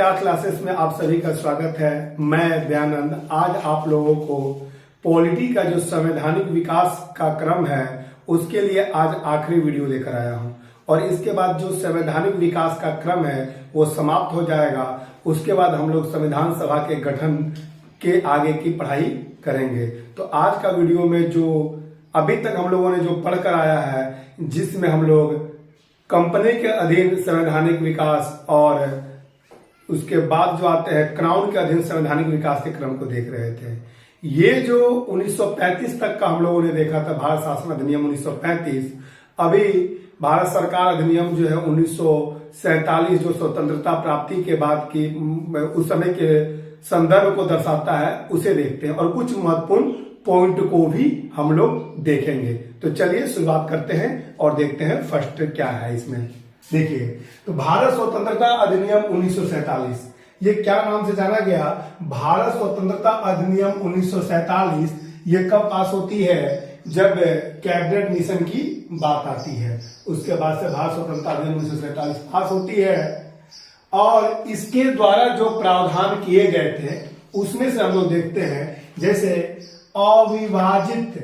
प्रत्याश classes में आप सभी का स्वागत है। मैं दयानंद आज आप लोगों को पॉलिटी का जो संवैधानिक विकास का क्रम है उसके लिए आज आखिरी वीडियो लेकर आया हूं और इसके बाद जो संवैधानिक विकास का क्रम है वो समाप्त हो जाएगा। उसके बाद हम लोग संविधान सभा के गठन के आगे की पढ़ाई करेंगे। तो आज का वीडियो में जो अभी तक हम लोगों ने जो पढ़कर आया है, जिसमें हम लोग कंपनी के अधीन संवैधानिक विकास और उसके बाद जो आते हैं क्राउन के अधीन संवैधानिक विकास के क्रम को देख रहे थे। ये जो 1935 तक का हम लोगों ने देखा था, भारत शासन अधिनियम 1935, अभी भारत सरकार अधिनियम जो है 1947 जो स्वतंत्रता प्राप्ति के बाद की उस समय के संदर्भ को दर्शाता है, उसे देखते हैं और कुछ महत्वपूर्ण पॉइंट को भी हम लोग देखेंगे। तो चलिए शुरुआत करते हैं और देखते हैं फर्स्ट क्या है इसमें। देखिए, तो भारत स्वतंत्रता अधिनियम 1947 ये क्या नाम से जाना गया? भारत स्वतंत्रता अधिनियम 1947 ये कब पास होती है? जब कैबिनेट मिशन की बात आती है, उसके बाद से भारत स्वतंत्रता अधिनियम 1947 पास होती है और इसके द्वारा जो प्रावधान किए गए थे उसमें से हम लोग देखते हैं, जैसे अविभाजित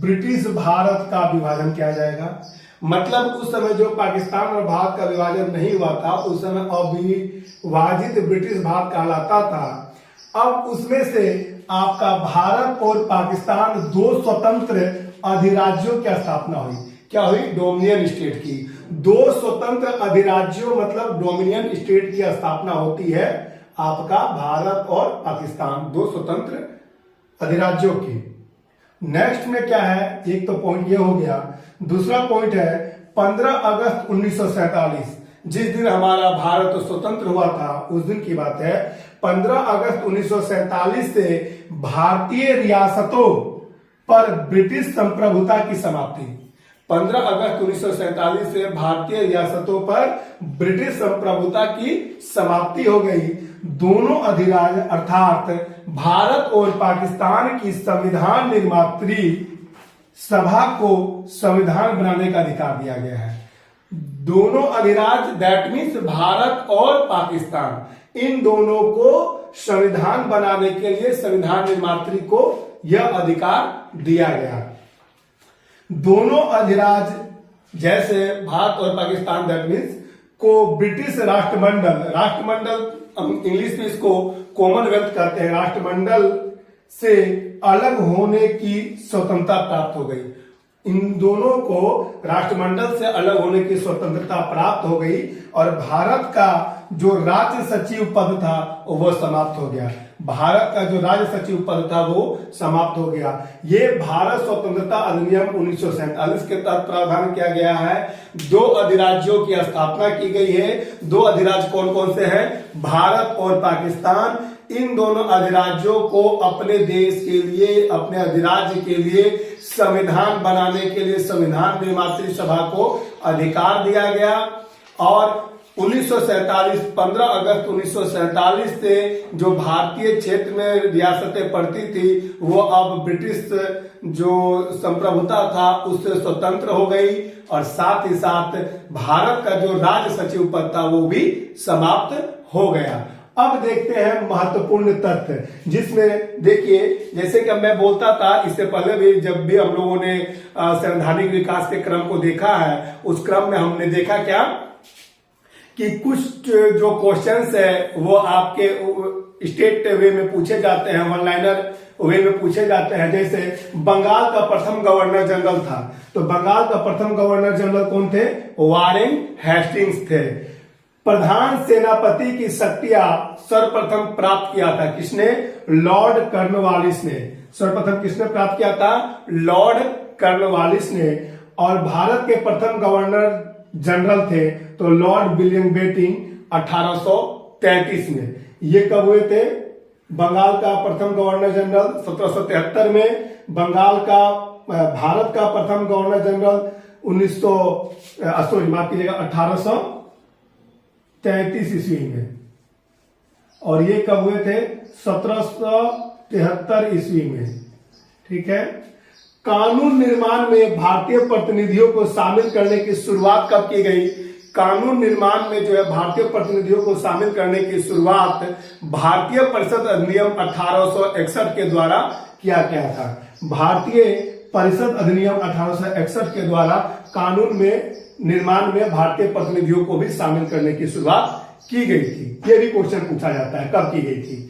ब्रिटिश भारत का विभाजन किया जाएगा। मतलब उस समय जो पाकिस्तान और भारत का विभाजन नहीं हुआ था, उस समय अविभाजित ब्रिटिश भारत कहलाता था। अब उसमें से आपका भारत और पाकिस्तान दो स्वतंत्र अधिराज्यों की स्थापना हुई। क्या हुई? डोमिनियन स्टेट की। दो स्वतंत्र अधिराज्यों मतलब डोमिनियन स्टेट की स्थापना होती है आपका भारत और पाकिस्तान, दो स्वतंत्र अधिराज्यों की। नेक्स्ट में क्या है? एक तो पॉइंट ये हो गया। दूसरा पॉइंट है 15 अगस्त 1947, जिस दिन हमारा भारत स्वतंत्र हुआ था उस दिन की बात है। 15 अगस्त 1947 से भारतीय रियासतों पर ब्रिटिश संप्रभुता की समाप्ति। 15 अगस्त 1947 से भारतीय रियासतों पर ब्रिटिश संप्रभुता की समाप्ति हो गई। दोनों अधिराज्य अर्थात भारत और पाकिस्तान की संविधान निर्मात्री सभा को संविधान बनाने का अधिकार दिया गया है। दोनों अधिराज्य दैट मीन्स भारत और पाकिस्तान, इन दोनों को संविधान बनाने के लिए संविधान निर्मात्री को यह अधिकार दिया गया। दोनों अधिराज्य जैसे भारत और पाकिस्तान दैट मीन्स को ब्रिटिश राष्ट्रमंडल इंग्लिश में इसको कॉमनवेल्थ कहते हैं, राष्ट्रमंडल से अलग होने की स्वतंत्रता प्राप्त हो गई। इन दोनों को राष्ट्रमंडल से अलग होने की स्वतंत्रता प्राप्त हो गई और भारत का जो राज्य सचिव पद था वो समाप्त हो गया। भारत का जो राज्य सचिव पद था वो समाप्त हो गया। ये भारत स्वतंत्रता अधिनियम 1947 के तहत प्रावधान किया गया है। दो अधिराज्यों की स्थापना की गई है। दो अधिराज्य कौन कौन से हैं? भारत और पाकिस्तान। इन दोनों अधिराज्यों को अपने देश के लिए, अपने अधिराज्य के लिए संविधान बनाने के लिए संविधान निर्मात्री सभा को अधिकार दिया गया और 15 अगस्त 1947 से जो भारतीय क्षेत्र में रियासतें पड़ती थी वो अब ब्रिटिश जो संप्रभुता था उससे स्वतंत्र हो गई और साथ ही साथ भारत का जो राज्य सचिव पद था वो भी समाप्त हो गया। अब देखते हैं महत्वपूर्ण तथ्य, जिसमें देखिए जैसे कि मैं बोलता था इससे पहले भी, जब भी हम लोगों ने संवैधानिक विकास के क्रम को देखा है, उस क्रम में हमने देखा क्या कि कुछ जो क्वेश्चंस है वो आपके स्टेट वे में पूछे जाते हैं, वन लाइनर वे में पूछे जाते हैं। जैसे बंगाल का प्रथम गवर्नर जनरल था, तो बंगाल का प्रथम गवर्नर जनरल कौन थे? वारेन हेस्टिंग्स थे। प्रधान सेनापति की शक्तियां सर्वप्रथम प्राप्त किया था किसने? लॉर्ड कॉर्नवालिस ने। सर्वप्रथम किसने प्राप्त किया था? लॉर्ड कॉर्नवालिस ने। और भारत के प्रथम गवर्नर जनरल थे तो लॉर्ड विलियम बेटिंग 1833 में। ये कब हुए थे? बंगाल का प्रथम गवर्नर जनरल 1773 में, बंगाल का भारत का प्रथम गवर्नर जनरल 1833 ईस्वी में। और ये कब हुए थे? 1773 ईस्वी में। ठीक है। कानून निर्माण में भारतीय प्रतिनिधियों को शामिल करने की शुरुआत कब की गई? कानून निर्माण में जो है भारतीय प्रतिनिधियों को शामिल करने की शुरुआत भारतीय परिषद अधिनियम 1861 के द्वारा किया गया था। भारतीय परिषद अधिनियम 1861 के द्वारा कानून में निर्माण में भारतीय प्रतिनिधियों को भी शामिल करने की शुरुआत की गई थी। ये भी क्वेश्चन पूछा जाता है, कब की गई थी।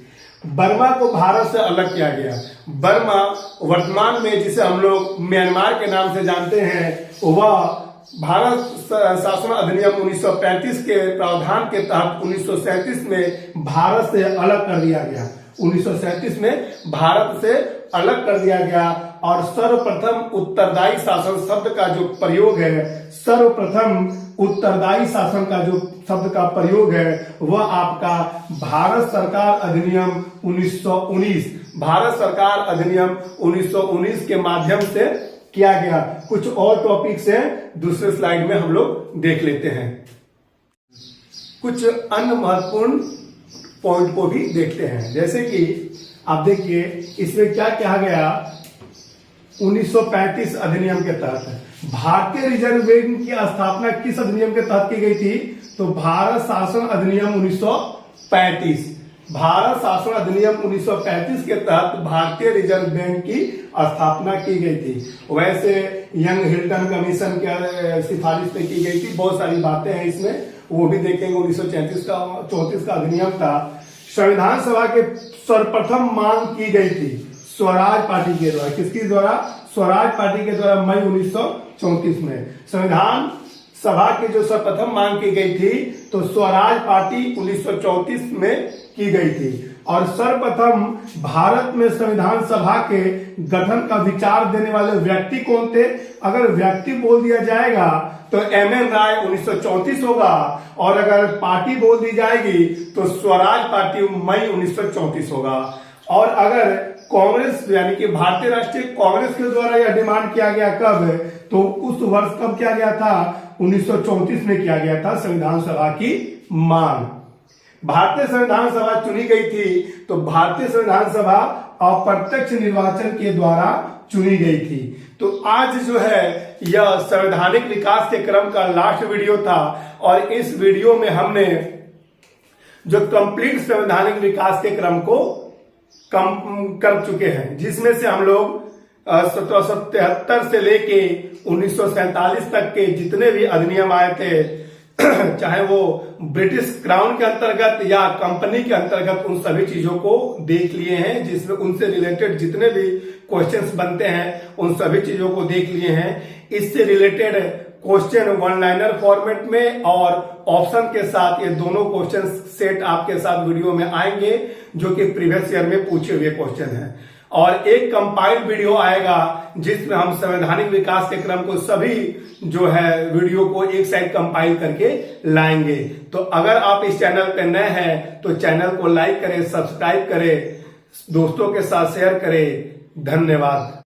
बर्मा को भारत से अलग किया गया। बर्मा वर्तमान में जिसे हम लोग म्यांमार के नाम से जानते हैं, वह भारत शासन अधिनियम 1935 के प्रावधान के तहत 1937 में भारत से अलग कर दिया गया। 1937 में भारत से अलग कर दिया गया और सर्वप्रथम उत्तरदायी शासन शब्द का जो प्रयोग है, सर्वप्रथम उत्तरदायी शासन का जो शब्द का प्रयोग है वह आपका भारत सरकार अधिनियम 1919, भारत सरकार अधिनियम 1919 के माध्यम से किया गया। कुछ और टॉपिक्स हैं, दूसरे स्लाइड में हम लोग देख लेते हैं। कुछ अन्य महत्वपूर्ण पॉइंट को भी देखते हैं, जैसे कि आप देखिए इसमें क्या कहा गया। 1935 अधिनियम के तहत भारतीय रिजर्व बैंक की स्थापना किस अधिनियम के तहत की गई थी? तो भारत शासन अधिनियम 1935, भारत शासन अधिनियम 1935 के तहत भारतीय रिजर्व बैंक की स्थापना की गई थी। वैसे यंग हिल्टन कमीशन के सिफारिश पे की गई थी। बहुत सारी बातें हैं इसमें, वो भी देखेंगे। 1934 का अधिनियम था। संविधान सभा के सर्वप्रथम मांग की गई थी स्वराज पार्टी के द्वारा। किसके द्वारा? स्वराज पार्टी के द्वारा मई 1934 में संविधान सभा की जो सर्वप्रथम मांग की गई थी तो स्वराज पार्टी 1934 में की गई थी। और सर्वप्रथम भारत में संविधान सभा के गठन का विचार देने वाले व्यक्ति कौन थे? अगर व्यक्ति बोल दिया जाएगा तो एमएन राय 1934 होगा, और अगर पार्टी बोल दी जाएगी तो स्वराज पार्टी मई 1934 होगा। और अगर कांग्रेस यानी कि भारतीय राष्ट्रीय कांग्रेस के द्वारा यह डिमांड किया गया कब? तो उस वर्ष कब किया गया था? 1934 में किया गया था संविधान सभा की मांग। भारतीय संविधान सभा चुनी गई थी तो भारतीय संविधान सभा अप्रत्यक्ष निर्वाचन के द्वारा चुनी गई थी। तो आज जो है यह संवैधानिक विकास के क्रम का लास्ट वीडियो था, और इस वीडियो में हमने जो कंप्लीट संवैधानिक विकास के क्रम को कम कर चुके हैं, जिसमें से हम लोग 1773 से लेके 1947 तक के जितने भी अधिनियम आए थे, चाहे वो ब्रिटिश क्राउन के अंतर्गत या कंपनी के अंतर्गत, उन सभी चीजों को देख लिए हैं। जिसमें उनसे रिलेटेड जितने भी क्वेश्चंस बनते हैं उन सभी चीजों को देख लिए हैं। इससे related question one liner format में और ऑप्शन के साथ ये दोनों क्वेश्चन सेट आपके साथ वीडियो में आएंगे, जो कि प्रीवियस ईयर में पूछे हुए क्वेश्चन हैं। और एक कंपाइल्ड वीडियो आएगा जिसमें हम संवैधानिक विकास के क्रम को सभी जो है वीडियो को एक साइड कंपाइल करके लाएंगे। तो अगर आप इस चैनल पे नए हैं तो चैनल को लाइक करें, सब्सक्राइब करें, दोस्तों के साथ शेयर करें। धन्यवाद।